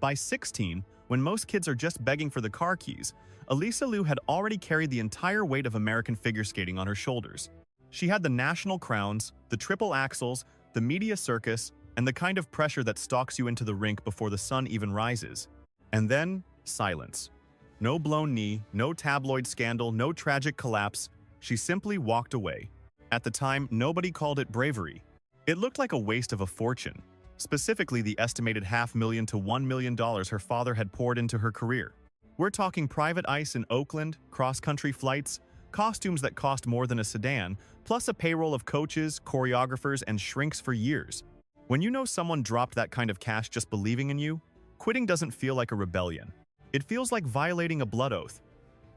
By 16, when most kids are just begging for the car keys, Alysa Liu had already carried the entire weight of American figure skating on her shoulders. She had the national crowns, the triple axels, the media circus, and the kind of pressure that stalks you into the rink before the sun even rises. And then, silence. No blown knee, no tabloid scandal, no tragic collapse. She simply walked away. At the time, nobody called it bravery. It looked like a waste of a fortune, specifically the estimated $500,000 to $1 million her father had poured into her career. We're talking private ice in Oakland, cross-country flights, costumes that cost more than a sedan, plus a payroll of coaches, choreographers, and shrinks for years. When you know someone dropped that kind of cash just believing in you, quitting doesn't feel like a rebellion. It feels like violating a blood oath.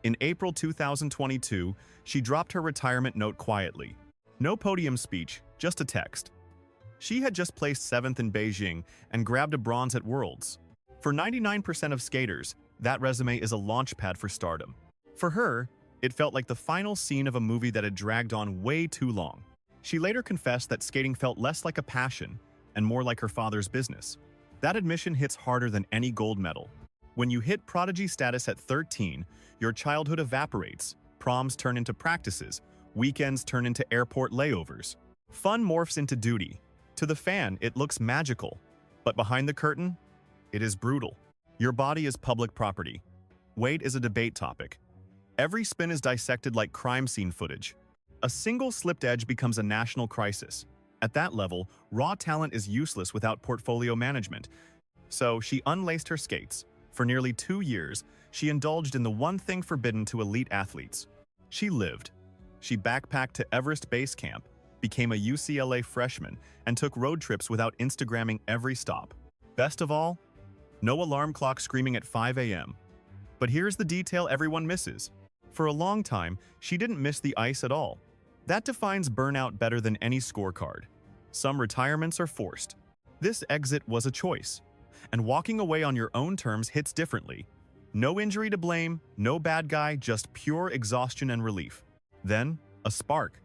In April 2022, she dropped her retirement note quietly. No podium speech, just a text. She had just placed 7th in Beijing and grabbed a bronze at Worlds. For 99% of skaters, that resume is a launchpad for stardom. For her, it felt like the final scene of a movie that had dragged on way too long. She later confessed that skating felt less like a passion and more like her father's business. That admission hits harder than any gold medal. When you hit prodigy status at 13, your childhood evaporates, proms turn into practices, weekends turn into airport layovers. Fun morphs into duty. To the fan, it looks magical, but behind the curtain, it is brutal. Your body is public property. Weight is a debate topic. Every spin is dissected like crime scene footage. A single slipped edge becomes a national crisis. At that level, raw talent is useless without portfolio management. So she unlaced her skates. For nearly 2 years, she indulged in the one thing forbidden to elite athletes. She lived. She backpacked to Everest Base Camp, became a UCLA freshman, and took road trips without Instagramming every stop. Best of all, no alarm clock screaming at 5 a.m. But here's the detail everyone misses. For a long time, she didn't miss the ice at all. That defines burnout better than any scorecard. Some retirements are forced. This exit was a choice. And walking away on your own terms hits differently. No injury to blame, no bad guy, just pure exhaustion and relief. Then, a spark.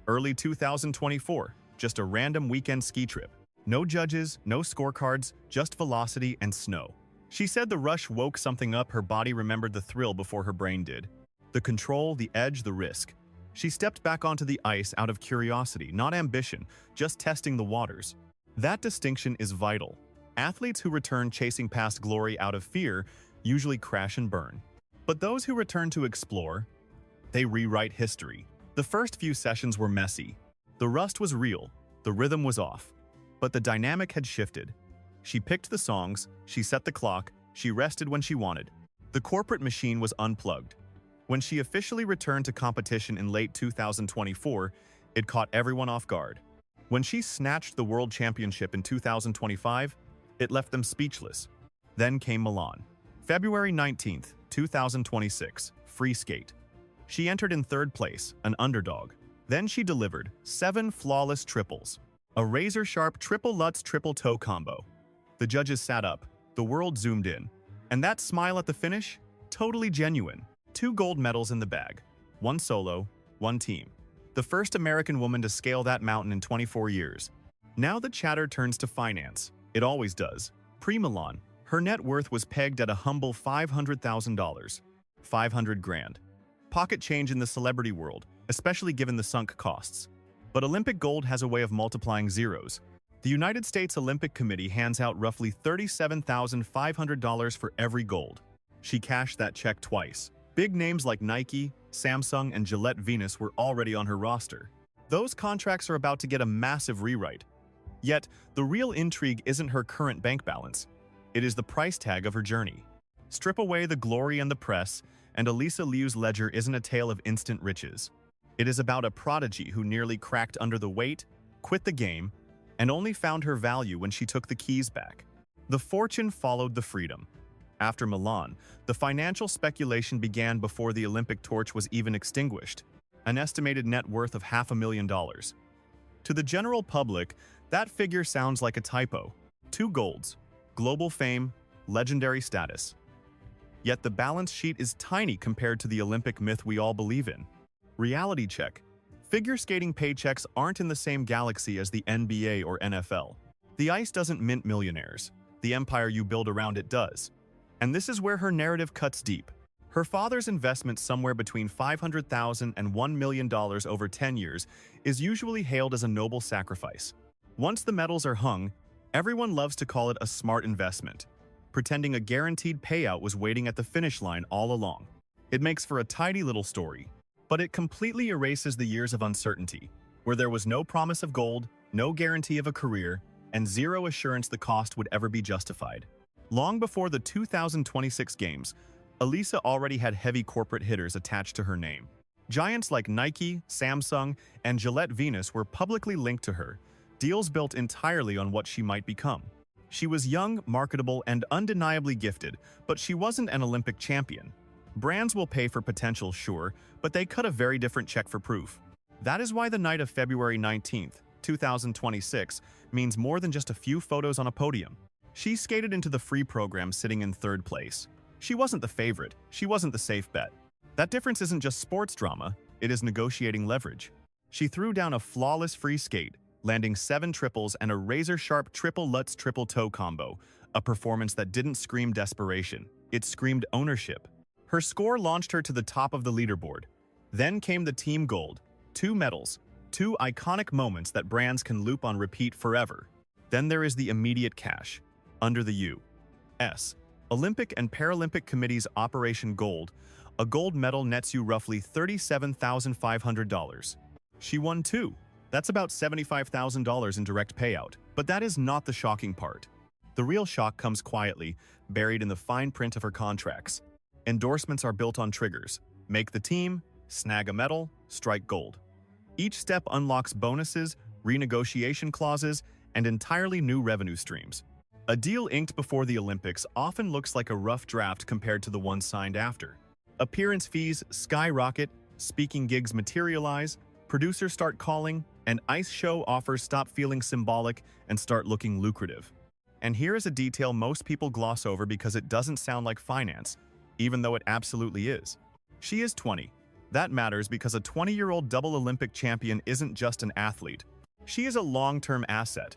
Early 2024, just a random weekend ski trip. No judges, no scorecards, just velocity and snow. She said the rush woke something up. Her body remembered the thrill before her brain did. The control, the edge, the risk. She stepped back onto the ice out of curiosity, not ambition, just testing the waters. That distinction is vital. Athletes who return chasing past glory out of fear usually crash and burn. But those who return to explore, they rewrite history. The first few sessions were messy. The rust was real, the rhythm was off. But the dynamic had shifted. She picked the songs, she set the clock, she rested when she wanted. The corporate machine was unplugged. When she officially returned to competition in late 2024, it caught everyone off guard. When she snatched the World Championship in 2025, it left them speechless. Then came Milan. February 19, 2026, free skate. She entered in 3rd place, an underdog. Then she delivered 7 flawless triples. A razor-sharp triple Lutz triple toe combo. The judges sat up, the world zoomed in. And that smile at the finish? Totally genuine. 2 gold medals in the bag. 1 solo, 1 team. The first American woman to scale that mountain in 24 years. Now the chatter turns to finance. It always does. Pre-Milan, her net worth was pegged at a humble $500,000. 500 grand. Pocket change in the celebrity world, especially given the sunk costs. But Olympic gold has a way of multiplying zeros. The United States Olympic Committee hands out roughly $37,500 for every gold. She cashed that check twice. Big names like Nike, Samsung, and Gillette Venus were already on her roster. Those contracts are about to get a massive rewrite. Yet, the real intrigue isn't her current bank balance. It is the price tag of her journey. Strip away the glory and the press, and Alysa Liu's ledger isn't a tale of instant riches. It is about a prodigy who nearly cracked under the weight, quit the game, and only found her value when she took the keys back. The fortune followed the freedom. After Milan, the financial speculation began before the Olympic torch was even extinguished, an estimated net worth of $500,000. To the general public, that figure sounds like a typo. 2 golds, global fame, legendary status. Yet the balance sheet is tiny compared to the Olympic myth we all believe in. Reality check. Figure skating paychecks aren't in the same galaxy as the NBA or NFL. The ice doesn't mint millionaires. the empire you build around it does. And this is where her narrative cuts deep. Her father's investment somewhere between $500,000 and $1 million over 10 years is usually hailed as a noble sacrifice. Once the medals are hung, everyone loves to call it a smart investment, pretending a guaranteed payout was waiting at the finish line all along. It makes for a tidy little story, but it completely erases the years of uncertainty, where there was no promise of gold, no guarantee of a career, and zero assurance the cost would ever be justified. Long before the 2026 games, Alysa already had heavy corporate hitters attached to her name. Giants like Nike, Samsung, and Gillette Venus were publicly linked to her, deals built entirely on what she might become. She was young, marketable, and undeniably gifted, but she wasn't an Olympic champion. Brands will pay for potential, sure, but they cut a very different check for proof. That is why the night of February 19th, 2026 means more than just a few photos on a podium. She skated into the free program sitting in third place. She wasn't the favorite, she wasn't the safe bet. That difference isn't just sports drama, it is negotiating leverage. She threw down a flawless free skate, landing 7 triples and a razor-sharp triple Lutz triple toe combo, a performance that didn't scream desperation, it screamed ownership. Her score launched her to the top of the leaderboard. Then came the team gold, 2 medals, 2 iconic moments that brands can loop on repeat forever. Then there is the immediate cash. Under the U.S. Olympic and Paralympic Committee's Operation Gold, a gold medal nets you roughly $37,500. She won 2. That's about $75,000 in direct payout. But that is not the shocking part. The real shock comes quietly, buried in the fine print of her contracts. Endorsements are built on triggers. Make the team, snag a medal, strike gold. Each step unlocks bonuses, renegotiation clauses, and entirely new revenue streams. A deal inked before the Olympics often looks like a rough draft compared to the one signed after. Appearance fees skyrocket, speaking gigs materialize, producers start calling, and ice show offers stop feeling symbolic and start looking lucrative. And here is a detail most people gloss over because it doesn't sound like finance, even though it absolutely is. She is 20. That matters because a 20-year-old double Olympic champion isn't just an athlete. She is a long-term asset.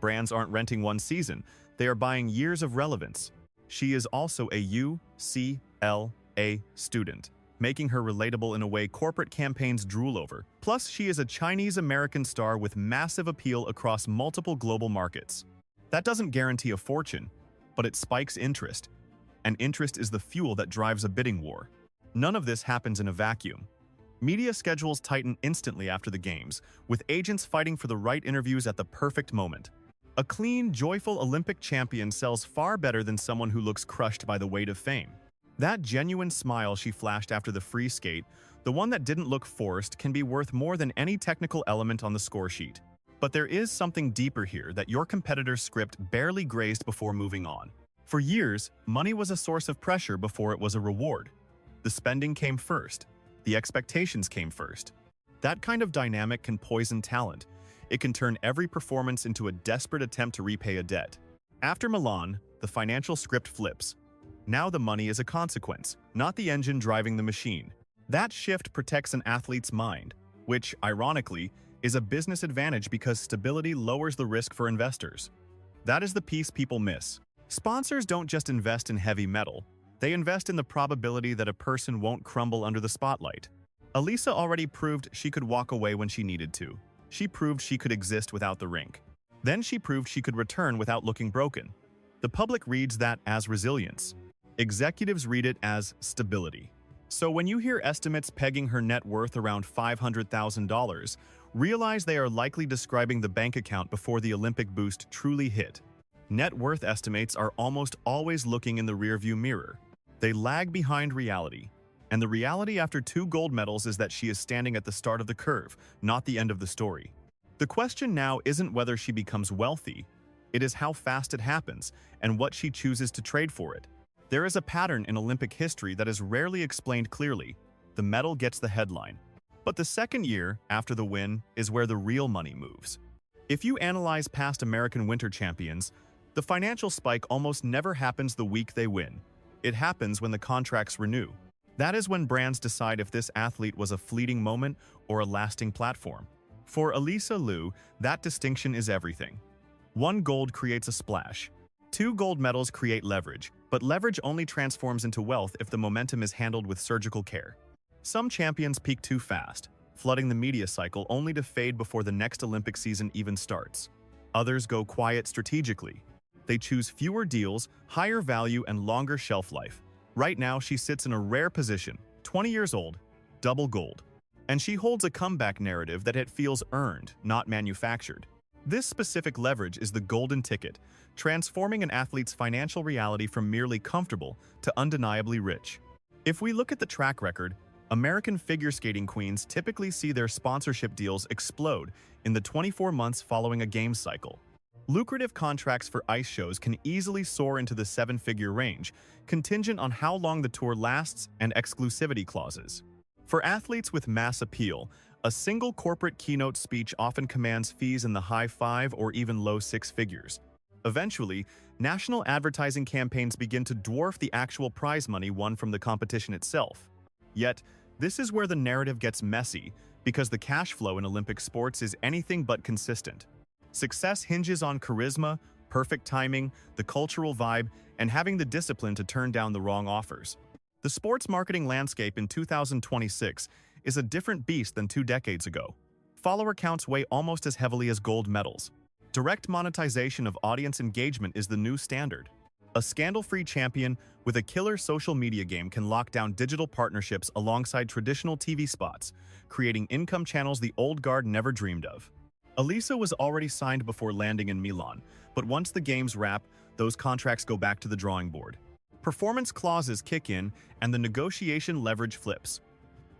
Brands aren't renting one season, they are buying years of relevance. She is also a UCLA student, making her relatable in a way corporate campaigns drool over. Plus, she is a Chinese-American star with massive appeal across multiple global markets. That doesn't guarantee a fortune, but it spikes interest. And interest is the fuel that drives a bidding war. None of this happens in a vacuum. Media schedules tighten instantly after the games, with agents fighting for the right interviews at the perfect moment. A clean, joyful Olympic champion sells far better than someone who looks crushed by the weight of fame. That genuine smile she flashed after the free skate, the one that didn't look forced, can be worth more than any technical element on the score sheet. But there is something deeper here that your competitor's script barely grazed before moving on. For years, money was a source of pressure before it was a reward. The spending came first. The expectations came first. That kind of dynamic can poison talent. It can turn every performance into a desperate attempt to repay a debt. After Milan, the financial script flips. Now the money is a consequence, not the engine driving the machine. That shift protects an athlete's mind, which, ironically, is a business advantage because stability lowers the risk for investors. That is the piece people miss. Sponsors don't just invest in heavy metal. They invest in the probability that a person won't crumble under the spotlight. Alysa already proved she could walk away when she needed to. She proved she could exist without the rink. Then she proved she could return without looking broken. The public reads that as resilience. Executives read it as stability. So when you hear estimates pegging her net worth around $500,000, realize they are likely describing the bank account before the Olympic boost truly hit. Net worth estimates are almost always looking in the rearview mirror. They lag behind reality. And the reality after 2 gold medals is that she is standing at the start of the curve, not the end of the story. The question now isn't whether she becomes wealthy, it is how fast it happens and what she chooses to trade for it. There is a pattern in Olympic history that is rarely explained clearly. The medal gets the headline. But the second year, after the win, is where the real money moves. If you analyze past American winter champions, the financial spike almost never happens the week they win. It happens when the contracts renew. That is when brands decide if this athlete was a fleeting moment or a lasting platform. For Alysa Liu, that distinction is everything. 1 gold creates a splash. 2 gold medals create leverage, but leverage only transforms into wealth if the momentum is handled with surgical care. Some champions peak too fast, flooding the media cycle only to fade before the next Olympic season even starts. Others go quiet strategically. They choose fewer deals, higher value, and longer shelf life. Right now, she sits in a rare position, 20 years old, double gold. And she holds a comeback narrative that it feels earned, not manufactured. This specific leverage is the golden ticket, transforming an athlete's financial reality from merely comfortable to undeniably rich. If we look at the track record, American figure skating queens typically see their sponsorship deals explode in the 24 months following a game cycle. Lucrative contracts for ice shows can easily soar into the 7-figure range, contingent on how long the tour lasts and exclusivity clauses. For athletes with mass appeal, a single corporate keynote speech often commands fees in the high 5 or even low 6 figures. Eventually, national advertising campaigns begin to dwarf the actual prize money won from the competition itself. Yet, this is where the narrative gets messy, because the cash flow in Olympic sports is anything but consistent. Success hinges on charisma, perfect timing, the cultural vibe, and having the discipline to turn down the wrong offers. The sports marketing landscape in 2026 is a different beast than 2 decades ago. Follower counts weigh almost as heavily as gold medals. Direct monetization of audience engagement is the new standard. A scandal-free champion with a killer social media game can lock down digital partnerships alongside traditional TV spots, creating income channels the old guard never dreamed of. Alysa was already signed before landing in Milan, but once the games wrap, those contracts go back to the drawing board. Performance clauses kick in, and the negotiation leverage flips.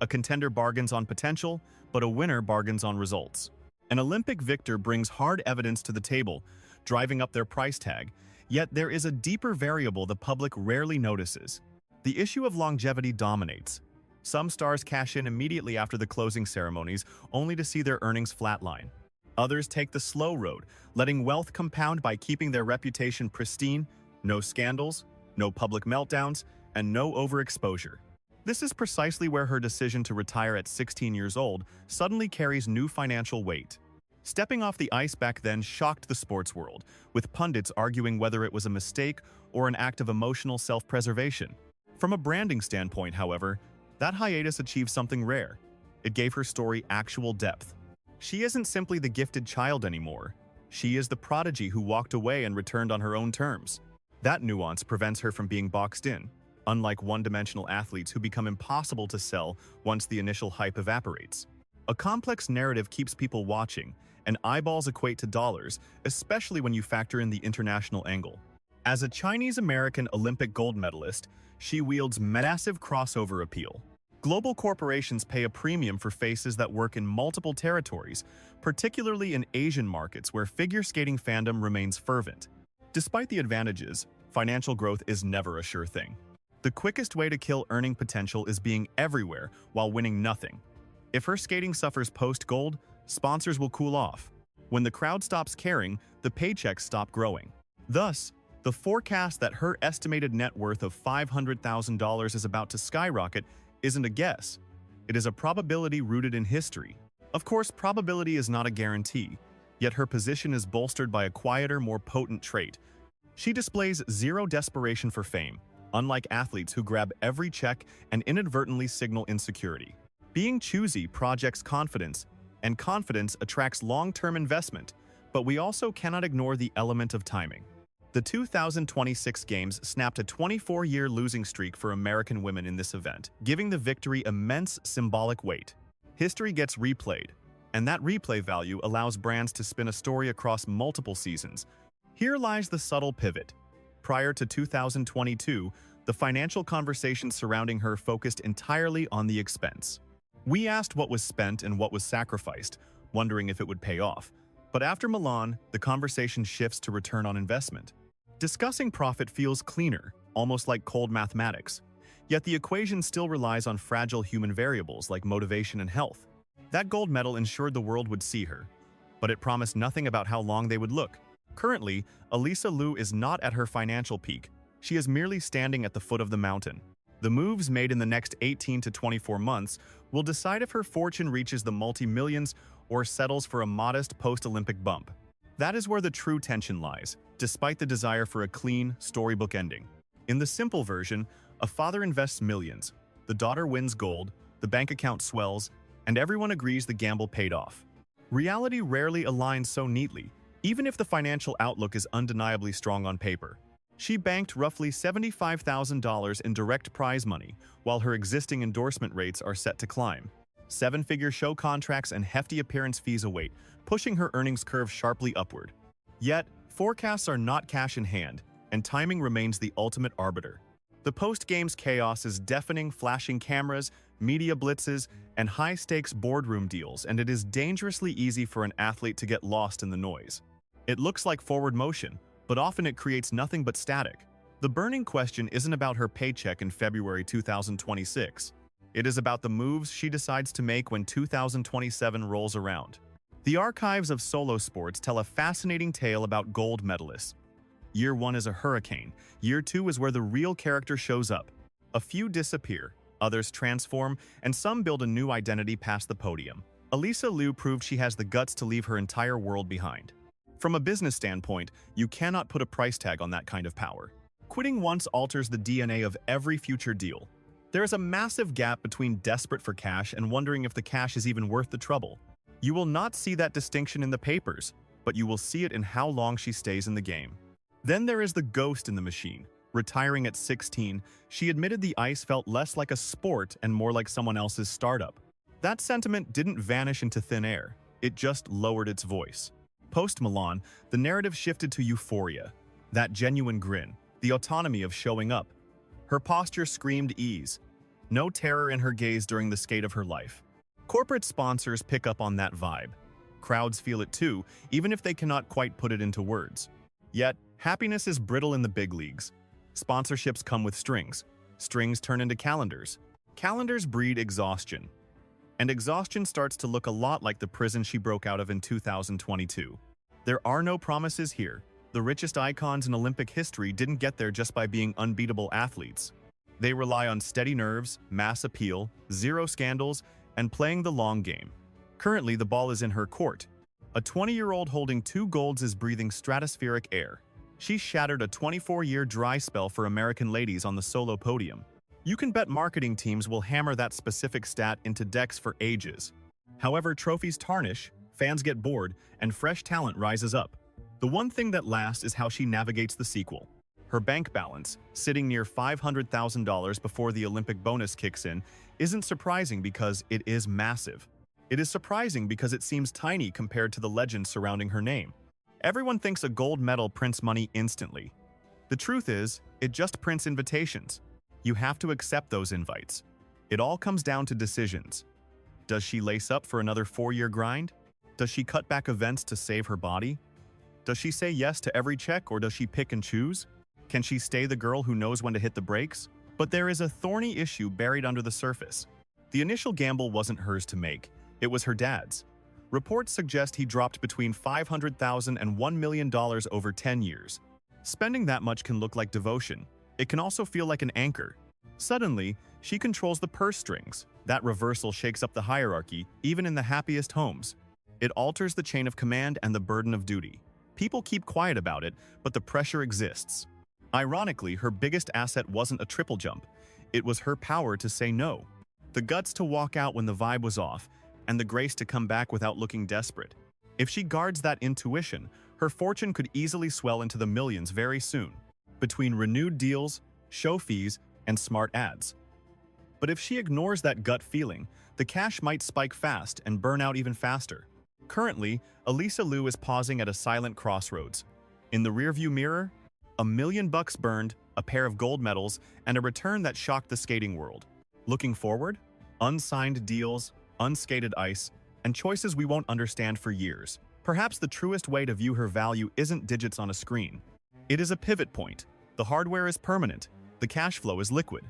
A contender bargains on potential, but a winner bargains on results. An Olympic victor brings hard evidence to the table, driving up their price tag. Yet there is a deeper variable the public rarely notices. The issue of longevity dominates. Some stars cash in immediately after the closing ceremonies, only to see their earnings flatline. Others take the slow road, letting wealth compound by keeping their reputation pristine, no scandals, no public meltdowns, and no overexposure. This is precisely where her decision to retire at 16 years old suddenly carries new financial weight. Stepping off the ice back then shocked the sports world, with pundits arguing whether it was a mistake or an act of emotional self-preservation. From a branding standpoint, however, that hiatus achieved something rare. It gave her story actual depth. She isn't simply the gifted child anymore. She is the prodigy who walked away and returned on her own terms. That nuance prevents her from being boxed in, unlike one-dimensional athletes who become impossible to sell once the initial hype evaporates. A complex narrative keeps people watching, and eyeballs equate to dollars, especially when you factor in the international angle. As a Chinese-American Olympic gold medalist, she wields massive crossover appeal. Global corporations pay a premium for faces that work in multiple territories, particularly in Asian markets where figure skating fandom remains fervent. Despite the advantages, financial growth is never a sure thing. The quickest way to kill earning potential is being everywhere while winning nothing. If her skating suffers post-gold, sponsors will cool off. When the crowd stops caring, the paychecks stop growing. Thus, the forecast that her estimated net worth of $500,000 is about to skyrocket isn't a guess. It is a probability rooted in history. Of course, probability is not a guarantee, yet her position is bolstered by a quieter, more potent trait. She displays zero desperation for fame, unlike athletes who grab every check and inadvertently signal insecurity. Being choosy projects confidence, and confidence attracts long-term investment, but we also cannot ignore the element of timing. The 2026 Games snapped a 24-year losing streak for American women in this event, giving the victory immense symbolic weight. History gets replayed, and that replay value allows brands to spin a story across multiple seasons. Here lies the subtle pivot. Prior to 2022, the financial conversation surrounding her focused entirely on the expense. We asked what was spent and what was sacrificed, wondering if it would pay off. But after Milan, the conversation shifts to return on investment. Discussing profit feels cleaner, almost like cold mathematics. Yet the equation still relies on fragile human variables like motivation and health. That gold medal ensured the world would see her, but it promised nothing about how long they would look. Currently, Alysa Liu is not at her financial peak. She is merely standing at the foot of the mountain. The moves made in the next 18 to 24 months will decide if her fortune reaches the multi-millions or settles for a modest post-Olympic bump. That is where the true tension lies, despite the desire for a clean, storybook ending. In the simple version, a father invests millions, the daughter wins gold, the bank account swells, and everyone agrees the gamble paid off. Reality rarely aligns so neatly, even if the financial outlook is undeniably strong on paper. She banked roughly $75,000 in direct prize money, while her existing endorsement rates are set to climb. Seven-figure show contracts and hefty appearance fees await, pushing her earnings curve sharply upward. Yet, forecasts are not cash in hand, and timing remains the ultimate arbiter. The post-games chaos is deafening, flashing cameras, media blitzes, and high-stakes boardroom deals, and it is dangerously easy for an athlete to get lost in the noise. It looks like forward motion, but often it creates nothing but static. The burning question isn't about her paycheck in February 2026. It is about the moves she decides to make when 2027 rolls around. The archives of solo sports tell a fascinating tale about gold medalists. Year 1 is a hurricane. Year 2 is where the real character shows up. A few disappear, others transform, and some build a new identity past the podium. Alysa Liu proved she has the guts to leave her entire world behind. From a business standpoint, you cannot put a price tag on that kind of power. Quitting once alters the DNA of every future deal. There is a massive gap between desperate for cash and wondering if the cash is even worth the trouble. You will not see that distinction in the papers, but you will see it in how long she stays in the game. Then there is the ghost in the machine. Retiring at 16, she admitted the ice felt less like a sport and more like someone else's startup. That sentiment didn't vanish into thin air, it just lowered its voice. Post-Milan, the narrative shifted to euphoria. That genuine grin, the autonomy of showing up. Her posture screamed ease. No terror in her gaze during the skate of her life. Corporate sponsors pick up on that vibe. Crowds feel it too, even if they cannot quite put it into words. Yet, happiness is brittle in the big leagues. Sponsorships come with strings. Strings turn into calendars. Calendars breed exhaustion. And exhaustion starts to look a lot like the prison she broke out of in 2022. There are no promises here. The richest icons in Olympic history didn't get there just by being unbeatable athletes. They rely on steady nerves, mass appeal, zero scandals, and playing the long game. Currently, the ball is in her court. A 20-year-old holding 2 golds is breathing stratospheric air. She shattered a 24-year dry spell for American ladies on the solo podium. You can bet marketing teams will hammer that specific stat into decks for ages. However, trophies tarnish, fans get bored, and fresh talent rises up. The one thing that lasts is how she navigates the sequel. Her bank balance, sitting near $500,000 before the Olympic bonus kicks in, isn't surprising because it is massive. It is surprising because it seems tiny compared to the legend surrounding her name. Everyone thinks a gold medal prints money instantly. The truth is, it just prints invitations. You have to accept those invites. It all comes down to decisions. Does she lace up for another 4-year grind? Does she cut back events to save her body? Does she say yes to every check, or does she pick and choose? Can she stay the girl who knows when to hit the brakes? But there is a thorny issue buried under the surface. The initial gamble wasn't hers to make. It was her dad's. Reports suggest he dropped between $500,000 and $1 million over 10 years. Spending that much can look like devotion. It can also feel like an anchor. Suddenly, she controls the purse strings. That reversal shakes up the hierarchy, even in the happiest homes. It alters the chain of command and the burden of duty. People keep quiet about it, but the pressure exists. Ironically, her biggest asset wasn't a triple jump. It was her power to say no. The guts to walk out when the vibe was off, and the grace to come back without looking desperate. If she guards that intuition, her fortune could easily swell into the millions very soon, between renewed deals, show fees, and smart ads. But if she ignores that gut feeling, the cash might spike fast and burn out even faster. Currently, Alysa Liu is pausing at a silent crossroads. In the rearview mirror, $1 million burned, a pair of gold medals, and a return that shocked the skating world. Looking forward, unsigned deals, unskated ice, and choices we won't understand for years. Perhaps the truest way to view her value isn't digits on a screen. It is a pivot point. The hardware is permanent. The cash flow is liquid.